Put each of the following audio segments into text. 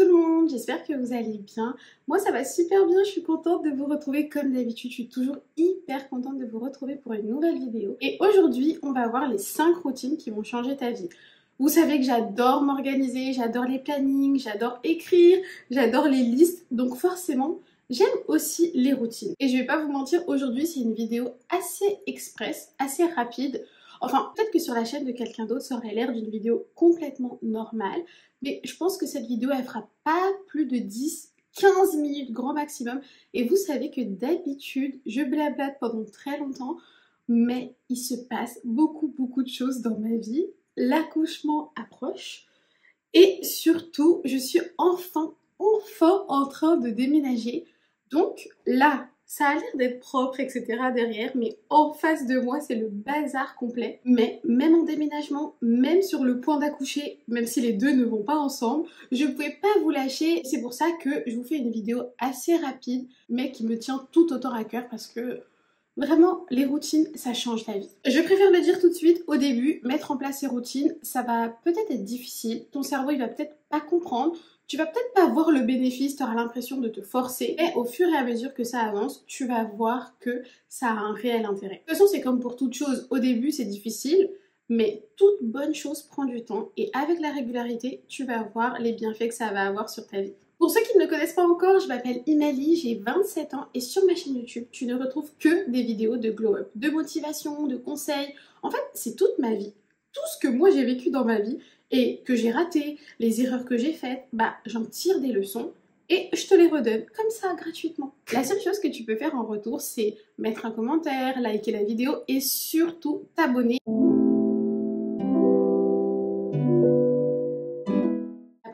tout le monde, j'espère que vous allez bien. Moi ça va super bien, je suis contente de vous retrouver comme d'habitude. Je suis toujours hyper contente de vous retrouver pour une nouvelle vidéo. Et aujourd'hui on va voir les 5 routines qui vont changer ta vie. Vous savez que j'adore m'organiser, j'adore les plannings, j'adore écrire, j'adore les listes. Donc forcément j'aime aussi les routines. Et je vais pas vous mentir, aujourd'hui c'est une vidéo assez express, assez rapide. Enfin, peut-être que sur la chaîne de quelqu'un d'autre, ça aurait l'air d'une vidéo complètement normale. Mais je pense que cette vidéo, elle fera pas plus de 10-15 minutes grand maximum. Et vous savez que d'habitude, je blablate pendant très longtemps. Mais il se passe beaucoup de choses dans ma vie. L'accouchement approche. Et surtout, je suis enfin en train de déménager. Donc là, ça a l'air d'être propre, etc. derrière, mais en face de moi, c'est le bazar complet. Mais même en déménagement, même sur le point d'accoucher, même si les deux ne vont pas ensemble, je ne pouvais pas vous lâcher. C'est pour ça que je vous fais une vidéo assez rapide, mais qui me tient tout autant à cœur parce que vraiment, les routines, ça change la vie. Je préfère le dire tout de suite, au début, mettre en place ces routines, ça va peut-être être difficile. Ton cerveau, il va peut-être pas comprendre. Tu vas peut-être pas voir le bénéfice, tu auras l'impression de te forcer. Mais au fur et à mesure que ça avance, tu vas voir que ça a un réel intérêt. De toute façon, c'est comme pour toute chose. Au début, c'est difficile. Mais toute bonne chose prend du temps. Et avec la régularité, tu vas voir les bienfaits que ça va avoir sur ta vie. Pour ceux qui ne me connaissent pas encore, je m'appelle Imali, j'ai 27 ans et sur ma chaîne YouTube, tu ne retrouves que des vidéos de glow up, de motivation, de conseils. En fait, c'est toute ma vie. Tout ce que moi j'ai vécu dans ma vie et que j'ai raté, les erreurs que j'ai faites, j'en tire des leçons et je te les redonne comme ça gratuitement. La seule chose que tu peux faire en retour, c'est mettre un commentaire, liker la vidéo et surtout t'abonner.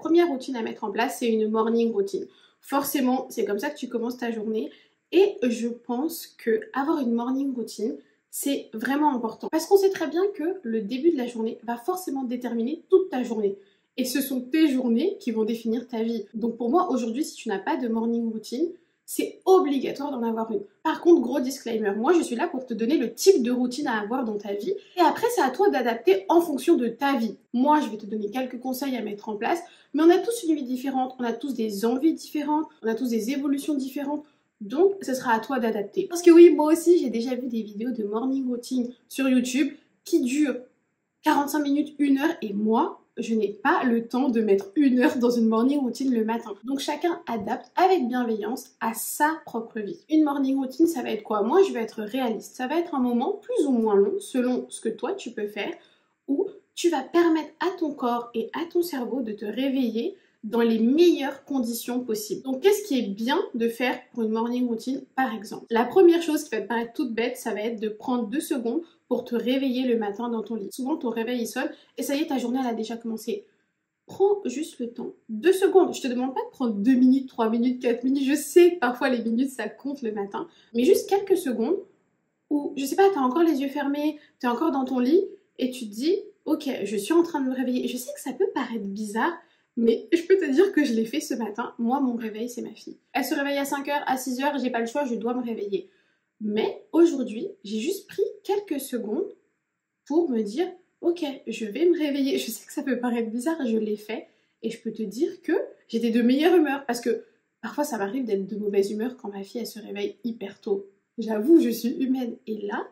Première routine à mettre en place, c'est une morning routine. Forcément, c'est comme ça que tu commences ta journée et je pense que avoir une morning routine, c'est vraiment important. Parce qu'on sait très bien que le début de la journée va forcément déterminer toute ta journée. Et ce sont tes journées qui vont définir ta vie. Donc pour moi, aujourd'hui, si tu n'as pas de morning routine, c'est obligatoire d'en avoir une. Par contre, gros disclaimer, moi je suis là pour te donner le type de routine à avoir dans ta vie. Et après, c'est à toi d'adapter en fonction de ta vie. Moi, je vais te donner quelques conseils à mettre en place. Mais on a tous une vie différente, on a tous des envies différentes, on a tous des évolutions différentes. Donc, ce sera à toi d'adapter. Parce que oui, moi aussi, j'ai déjà vu des vidéos de morning routine sur YouTube qui durent 45 minutes, 1 heure. Et moi, je n'ai pas le temps de mettre 1 heure dans une morning routine le matin. Donc chacun adapte avec bienveillance à sa propre vie. Une morning routine, ça va être quoi? Moi, je vais être réaliste. Ça va être un moment plus ou moins long, selon ce que toi, tu peux faire, où tu vas permettre à ton corps et à ton cerveau de te réveiller dans les meilleures conditions possibles. Donc qu'est-ce qui est bien de faire pour une morning routine par exemple? La première chose qui va te paraître toute bête, ça va être de prendre 2 secondes pour te réveiller le matin dans ton lit. Souvent ton réveil il sonne et ça y est, ta journée elle a déjà commencé. Prends juste le temps, 2 secondes. Je te demande pas de prendre 2 minutes, 3 minutes, 4 minutes. Je sais que parfois les minutes ça compte le matin. Mais juste quelques secondes où, je sais pas, t'as encore les yeux fermés, t'es encore dans ton lit et tu te dis ok, je suis en train de me réveiller. Je sais que ça peut paraître bizarre, mais je peux te dire que je l'ai fait ce matin. Moi, mon réveil, c'est ma fille. Elle se réveille à 5h, à 6h, j'ai pas le choix, je dois me réveiller. Mais aujourd'hui, j'ai juste pris quelques secondes pour me dire ok, je vais me réveiller. Je sais que ça peut paraître bizarre, je l'ai fait. Et je peux te dire que j'étais de meilleure humeur parce que parfois, ça m'arrive d'être de mauvaise humeur quand ma fille, elle se réveille hyper tôt. J'avoue, je suis humaine. Et là,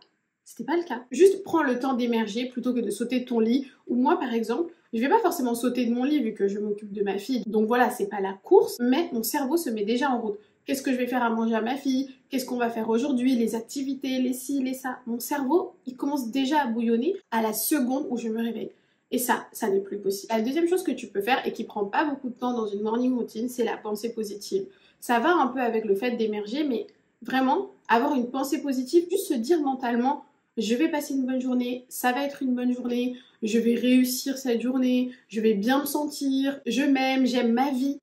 c'était pas le cas. Juste prends le temps d'émerger plutôt que de sauter de ton lit. Ou moi, par exemple, je vais pas forcément sauter de mon lit vu que je m'occupe de ma fille. Donc voilà, c'est pas la course, mais mon cerveau se met déjà en route. Qu'est-ce que je vais faire à manger à ma fille? Qu'est-ce qu'on va faire aujourd'hui? Les activités, les ci, les ça. Mon cerveau, il commence déjà à bouillonner à la seconde où je me réveille. Et ça n'est plus possible. La deuxième chose que tu peux faire et qui prend pas beaucoup de temps dans une morning routine, c'est la pensée positive. Ça va un peu avec le fait d'émerger, mais vraiment, avoir une pensée positive, juste se dire mentalement je vais passer une bonne journée, ça va être une bonne journée, je vais réussir cette journée, je vais bien me sentir, je m'aime, j'aime ma vie.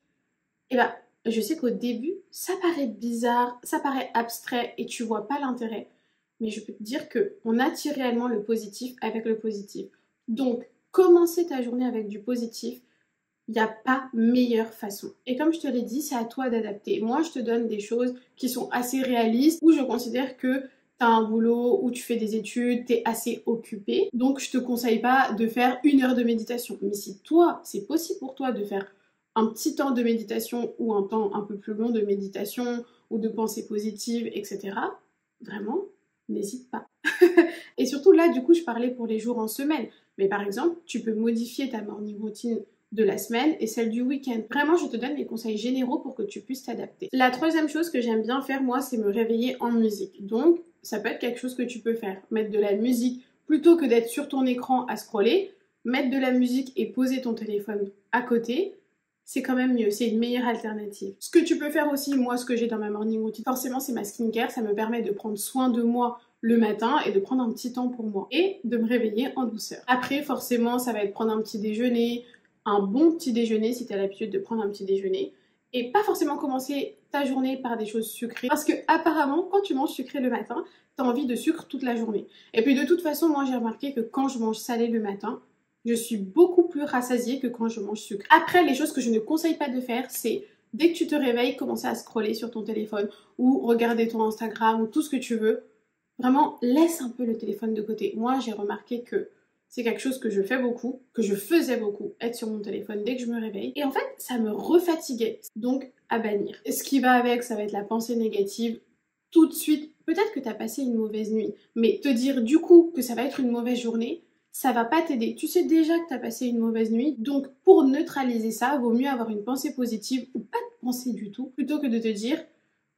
Et je sais qu'au début, ça paraît bizarre, ça paraît abstrait et tu vois pas l'intérêt. Mais je peux te dire qu'on attire réellement le positif avec le positif. Donc, commencer ta journée avec du positif, il n'y a pas meilleure façon. Et comme je te l'ai dit, c'est à toi d'adapter. Moi, je te donne des choses qui sont assez réalistes, où je considère que t'as un boulot, où tu fais des études, t'es assez occupé. Donc, je te conseille pas de faire 1 heure de méditation. Mais si toi, c'est possible pour toi de faire un petit temps de méditation ou un temps un peu plus long de méditation ou de pensée positive, etc., vraiment, n'hésite pas. Et surtout là, du coup, je parlais pour les jours en semaine. Mais par exemple, tu peux modifier ta morning routine de la semaine et celle du week-end. Vraiment, je te donne les conseils généraux pour que tu puisses t'adapter. La troisième chose que j'aime bien faire, moi, c'est me réveiller en musique. Donc, ça peut être quelque chose que tu peux faire. Mettre de la musique plutôt que d'être sur ton écran à scroller. Mettre de la musique et poser ton téléphone à côté, c'est quand même mieux, c'est une meilleure alternative. Ce que tu peux faire aussi, moi, ce que j'ai dans ma morning routine, forcément, c'est ma skincare. Ça me permet de prendre soin de moi le matin et de prendre un petit temps pour moi et de me réveiller en douceur. Après, forcément, ça va être prendre un petit déjeuner, un bon petit déjeuner si tu as l'habitude de prendre un petit déjeuner et pas forcément commencer ta journée par des choses sucrées parce que apparemment, quand tu manges sucré le matin, tu as envie de sucre toute la journée. Et puis de toute façon, moi, j'ai remarqué que quand je mange salé le matin, je suis beaucoup plus rassasiée que quand je mange sucré. Après, les choses que je ne conseille pas de faire, c'est dès que tu te réveilles, commencer à scroller sur ton téléphone ou regarder ton Instagram ou tout ce que tu veux. Vraiment, laisse un peu le téléphone de côté. Moi, j'ai remarqué que c'est quelque chose que je fais beaucoup, que je faisais beaucoup, être sur mon téléphone dès que je me réveille. Et en fait, ça me refatiguait. Donc, à bannir. Ce qui va avec, ça va être la pensée négative. Tout de suite, peut-être que tu as passé une mauvaise nuit, mais te dire du coup que ça va être une mauvaise journée, ça va pas t'aider. Tu sais déjà que tu as passé une mauvaise nuit, donc pour neutraliser ça, vaut mieux avoir une pensée positive ou pas de pensée du tout, plutôt que de te dire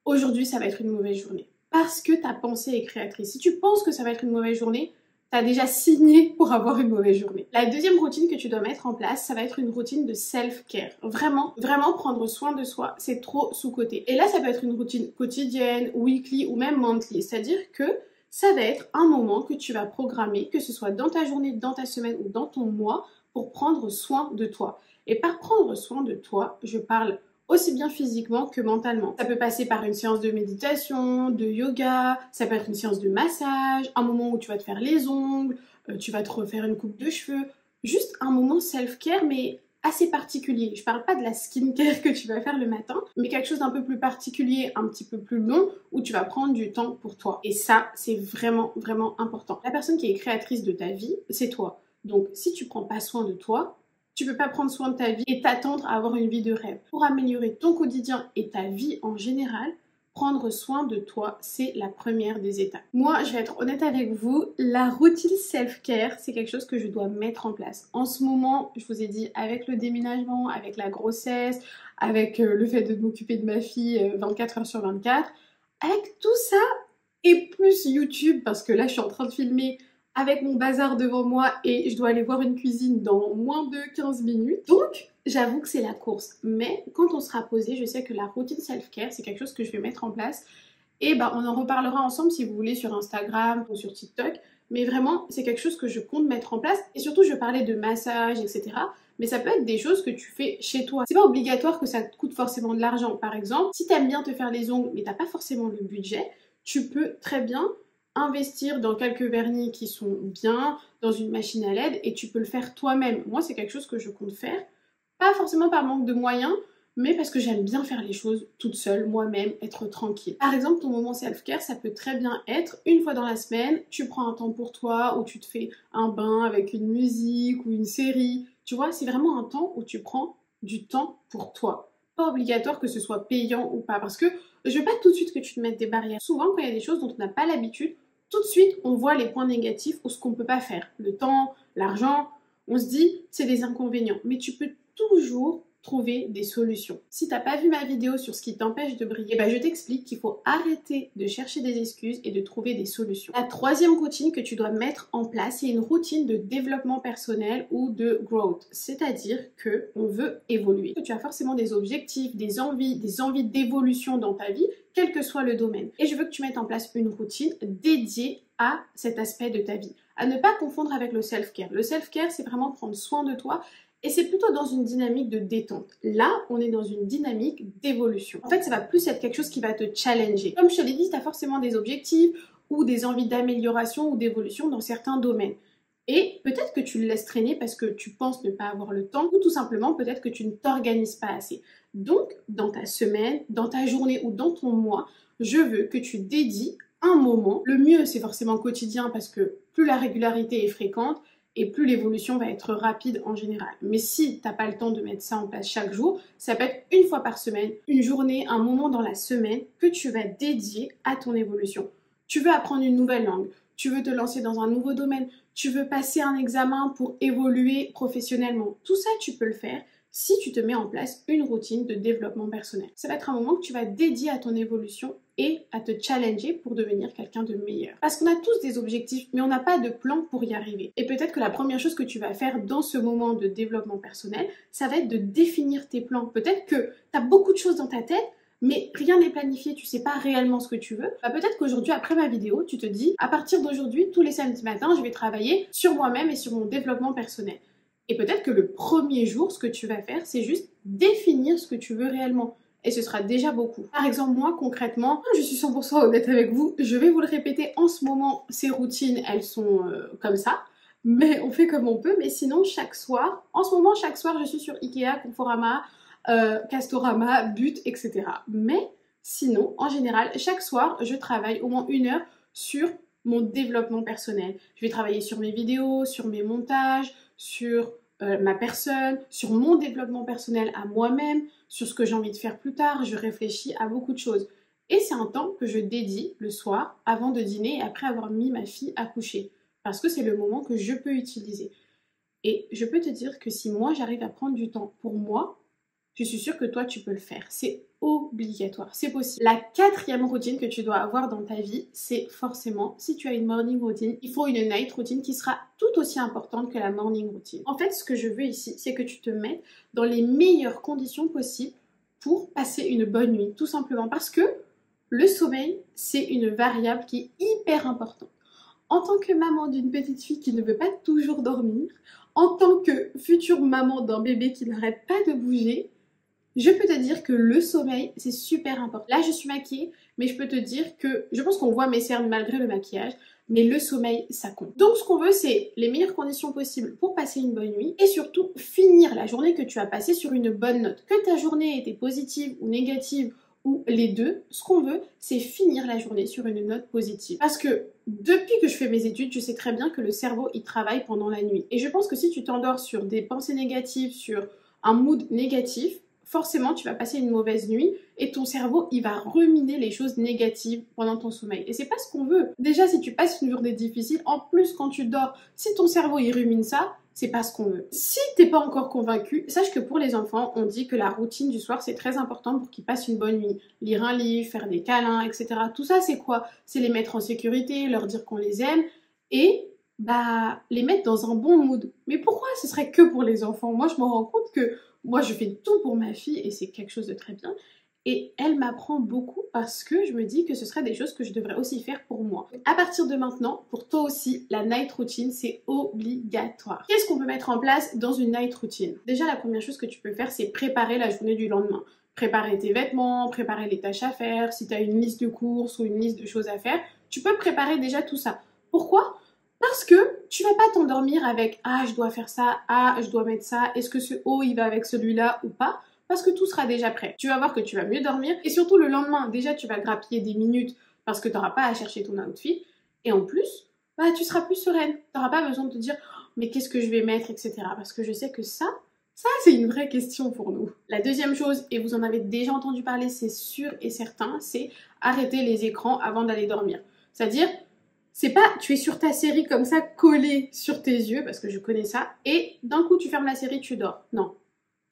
aujourd'hui ça va être une mauvaise journée. Parce que ta pensée est créatrice. Si tu penses que ça va être une mauvaise journée, t'as déjà signé pour avoir une mauvaise journée. La deuxième routine que tu dois mettre en place, ça va être une routine de self-care. Vraiment, vraiment prendre soin de soi, c'est trop sous-coté. Et là, ça peut être une routine quotidienne, weekly ou même monthly. C'est-à-dire que ça va être un moment que tu vas programmer, que ce soit dans ta journée, dans ta semaine ou dans ton mois, pour prendre soin de toi. Et par prendre soin de toi, je parle aussi bien physiquement que mentalement. Ça peut passer par une séance de méditation, de yoga, ça peut être une séance de massage, un moment où tu vas te faire les ongles, tu vas te refaire une coupe de cheveux, juste un moment self-care mais assez particulier. Je parle pas de la skincare que tu vas faire le matin, mais quelque chose d'un peu plus particulier, un petit peu plus long, où tu vas prendre du temps pour toi. Et ça, c'est vraiment, vraiment important. La personne qui est créatrice de ta vie, c'est toi. Donc, si tu prends pas soin de toi, tu peux pas prendre soin de ta vie et t'attendre à avoir une vie de rêve. Pour améliorer ton quotidien et ta vie en général, prendre soin de toi, c'est la première des étapes. Moi, je vais être honnête avec vous, la routine self-care, c'est quelque chose que je dois mettre en place. En ce moment, je vous ai dit, avec le déménagement, avec la grossesse, avec le fait de m'occuper de ma fille 24 heures sur 24, avec tout ça et plus YouTube, parce que là, je suis en train de filmer avec mon bazar devant moi et je dois aller voir une cuisine dans moins de 15 minutes. Donc, j'avoue que c'est la course. Mais quand on sera posé, je sais que la routine self-care, c'est quelque chose que je vais mettre en place. Et bah, on en reparlera ensemble si vous voulez sur Instagram ou sur TikTok. Mais vraiment, c'est quelque chose que je compte mettre en place. Et surtout, je parlais de massage, etc. Mais ça peut être des choses que tu fais chez toi. C'est pas obligatoire que ça te coûte forcément de l'argent. Par exemple, si t'aimes bien te faire les ongles, mais t'as pas forcément le budget, tu peux très bien investir dans quelques vernis qui sont bien, dans une machine à LED et tu peux le faire toi-même. Moi, c'est quelque chose que je compte faire, pas forcément par manque de moyens, mais parce que j'aime bien faire les choses toute seule, moi-même, être tranquille. Par exemple, ton moment self-care, ça peut très bien être une fois dans la semaine, tu prends un temps pour toi, où tu te fais un bain avec une musique ou une série. Tu vois, c'est vraiment un temps où tu prends du temps pour toi. Pas obligatoire que ce soit payant ou pas, parce que je veux pas tout de suite que tu te mettes des barrières. Souvent, quand il y a des choses dont on n'a pas l'habitude, tout de suite, on voit les points négatifs ou ce qu'on peut pas faire. Le temps, l'argent, on se dit, c'est des inconvénients. Mais tu peux toujours trouver des solutions. Si t'as pas vu ma vidéo sur ce qui t'empêche de briller, je t'explique qu'il faut arrêter de chercher des excuses et de trouver des solutions. La troisième routine que tu dois mettre en place, c'est une routine de développement personnel ou de growth. C'est-à-dire que on veut évoluer. Tu as forcément des objectifs, des envies d'évolution dans ta vie, quel que soit le domaine. Et je veux que tu mettes en place une routine dédiée à cet aspect de ta vie. À ne pas confondre avec le self-care. Le self-care, c'est vraiment prendre soin de toi. Et c'est plutôt dans une dynamique de détente. Là, on est dans une dynamique d'évolution. En fait, ça va plus être quelque chose qui va te challenger. Comme je te l'ai dit, tu as forcément des objectifs ou des envies d'amélioration ou d'évolution dans certains domaines. Et peut-être que tu le laisses traîner parce que tu penses ne pas avoir le temps ou tout simplement peut-être que tu ne t'organises pas assez. Donc, dans ta semaine, dans ta journée ou dans ton mois, je veux que tu dédies un moment. Le mieux, c'est forcément quotidien parce que plus la régularité est fréquente, et plus l'évolution va être rapide en général. Mais si tu n'as pas le temps de mettre ça en place chaque jour, ça peut être une fois par semaine, une journée, un moment dans la semaine que tu vas dédier à ton évolution. Tu veux apprendre une nouvelle langue, tu veux te lancer dans un nouveau domaine, tu veux passer un examen pour évoluer professionnellement. Tout ça, tu peux le faire si tu te mets en place une routine de développement personnel. Ça va être un moment que tu vas dédier à ton évolution et à te challenger pour devenir quelqu'un de meilleur. Parce qu'on a tous des objectifs, mais on n'a pas de plan pour y arriver. Et peut-être que la première chose que tu vas faire dans ce moment de développement personnel, ça va être de définir tes plans. Peut-être que tu as beaucoup de choses dans ta tête, mais rien n'est planifié, tu sais pas réellement ce que tu veux. Peut-être qu'aujourd'hui, après ma vidéo, tu te dis, à partir d'aujourd'hui, tous les samedis matins, je vais travailler sur moi-même et sur mon développement personnel. Et peut-être que le premier jour, ce que tu vas faire, c'est juste définir ce que tu veux réellement. Et ce sera déjà beaucoup. Par exemple, moi, concrètement, je suis 100% honnête avec vous, je vais vous le répéter, en ce moment, ces routines, elles sont comme ça. Mais on fait comme on peut. Mais sinon, chaque soir, en ce moment, chaque soir, je suis sur Ikea, Conforama, Castorama, But, etc. Mais sinon, en général, chaque soir, je travaille au moins 1 heure sur mon développement personnel. Je vais travailler sur mes vidéos, sur mes montages, sur ma personne, sur mon développement personnel à moi-même, sur ce que j'ai envie de faire plus tard. Je réfléchis à beaucoup de choses. Et c'est un temps que je dédie le soir avant de dîner et après avoir mis ma fille à coucher. Parce que c'est le moment que je peux utiliser. Et je peux te dire que si moi j'arrive à prendre du temps pour moi, je suis sûre que toi tu peux le faire. C'est obligatoire, c'est possible. La 4e routine que tu dois avoir dans ta vie, c'est forcément, si tu as une morning routine, il faut une night routine qui sera tout aussi importante que la morning routine. En fait, ce que je veux ici, c'est que tu te mettes dans les meilleures conditions possibles pour passer une bonne nuit, tout simplement parce que le sommeil, c'est une variable qui est hyper importante. En tant que maman d'une petite fille qui ne veut pas toujours dormir, en tant que future maman d'un bébé qui n'arrête pas de bouger, je peux te dire que le sommeil, c'est super important. Là, je suis maquillée, mais je peux te dire que je pense qu'on voit mes cernes malgré le maquillage, mais le sommeil, ça compte. Donc, ce qu'on veut, c'est les meilleures conditions possibles pour passer une bonne nuit et surtout finir la journée que tu as passée sur une bonne note. Que ta journée était positive ou négative ou les deux, ce qu'on veut, c'est finir la journée sur une note positive. Parce que depuis que je fais mes études, je sais très bien que le cerveau, il travaille pendant la nuit. Et je pense que si tu t'endors sur des pensées négatives, sur un mood négatif, forcément, tu vas passer une mauvaise nuit et ton cerveau, il va ruminer les choses négatives pendant ton sommeil. Et c'est pas ce qu'on veut. Déjà, si tu passes une journée difficile, en plus, quand tu dors, si ton cerveau, il rumine ça, c'est pas ce qu'on veut. Si t'es pas encore convaincu, sache que pour les enfants, on dit que la routine du soir, c'est très important pour qu'ils passent une bonne nuit. Lire un livre, faire des câlins, etc. Tout ça, c'est quoi? C'est les mettre en sécurité, leur dire qu'on les aime et les mettre dans un bon mood. Mais pourquoi ce serait que pour les enfants? Moi, je me rends compte que moi, je fais tout pour ma fille et c'est quelque chose de très bien. Et elle m'apprend beaucoup parce que je me dis que ce seraient des choses que je devrais aussi faire pour moi. À partir de maintenant, pour toi aussi, la night routine, c'est obligatoire. Qu'est-ce qu'on peut mettre en place dans une night routine? Déjà, la première chose que tu peux faire, c'est préparer la journée du lendemain. Préparer tes vêtements, préparer les tâches à faire. Si tu as une liste de courses ou une liste de choses à faire, tu peux préparer déjà tout ça. Pourquoi? Parce que tu vas pas t'endormir avec « Ah, je dois faire ça, ah, je dois mettre ça, est-ce que ce haut, il va avec celui-là ou pas ?» Parce que tout sera déjà prêt. Tu vas voir que tu vas mieux dormir et surtout le lendemain, déjà tu vas grappiller des minutes parce que tu n'auras pas à chercher ton outfit et en plus, tu seras plus sereine. Tu n'auras pas besoin de te dire oh, « Mais qu'est-ce que je vais mettre, etc. » Parce que je sais que ça c'est une vraie question pour nous. La deuxième chose, et vous en avez déjà entendu parler, c'est sûr et certain, c'est arrêter les écrans avant d'aller dormir. C'est-à-dire, c'est pas tu es sur ta série comme ça collée sur tes yeux, parce que je connais ça, et d'un coup tu fermes la série, tu dors. Non.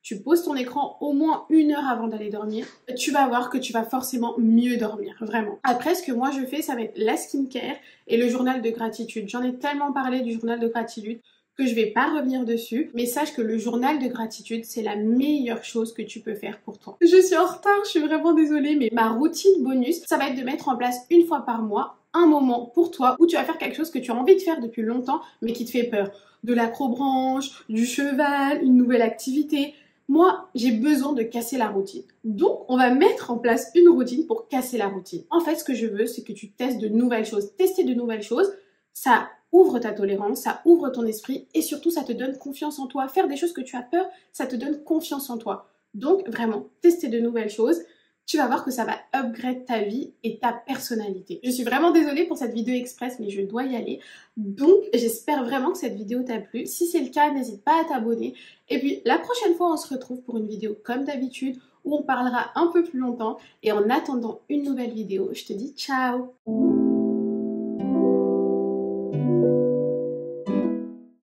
Tu poses ton écran au moins 1 heure avant d'aller dormir. Tu vas voir que tu vas forcément mieux dormir, vraiment. Après, ce que moi je fais, ça va être la skincare et le journal de gratitude. J'en ai tellement parlé du journal de gratitude que je vais pas revenir dessus, mais sache que le journal de gratitude, c'est la meilleure chose que tu peux faire pour toi. Je suis en retard, je suis vraiment désolée, mais ma routine bonus, ça va être de mettre en place 1 fois par mois un moment pour toi où tu vas faire quelque chose que tu as envie de faire depuis longtemps, mais qui te fait peur. De l'acrobranche, du cheval, une nouvelle activité. Moi, j'ai besoin de casser la routine. Donc, on va mettre en place une routine pour casser la routine. En fait, ce que je veux, c'est que tu testes de nouvelles choses. Tester de nouvelles choses, ça ouvre ta tolérance, ça ouvre ton esprit et surtout, ça te donne confiance en toi. Faire des choses que tu as peur, ça te donne confiance en toi. Donc, vraiment, tester de nouvelles choses. tu vas voir que ça va upgrade ta vie et ta personnalité. Je suis vraiment désolée pour cette vidéo express, mais je dois y aller. Donc, j'espère vraiment que cette vidéo t'a plu. Si c'est le cas, n'hésite pas à t'abonner. Et puis, la prochaine fois, on se retrouve pour une vidéo comme d'habitude, où on parlera un peu plus longtemps. Et en attendant une nouvelle vidéo, je te dis ciao!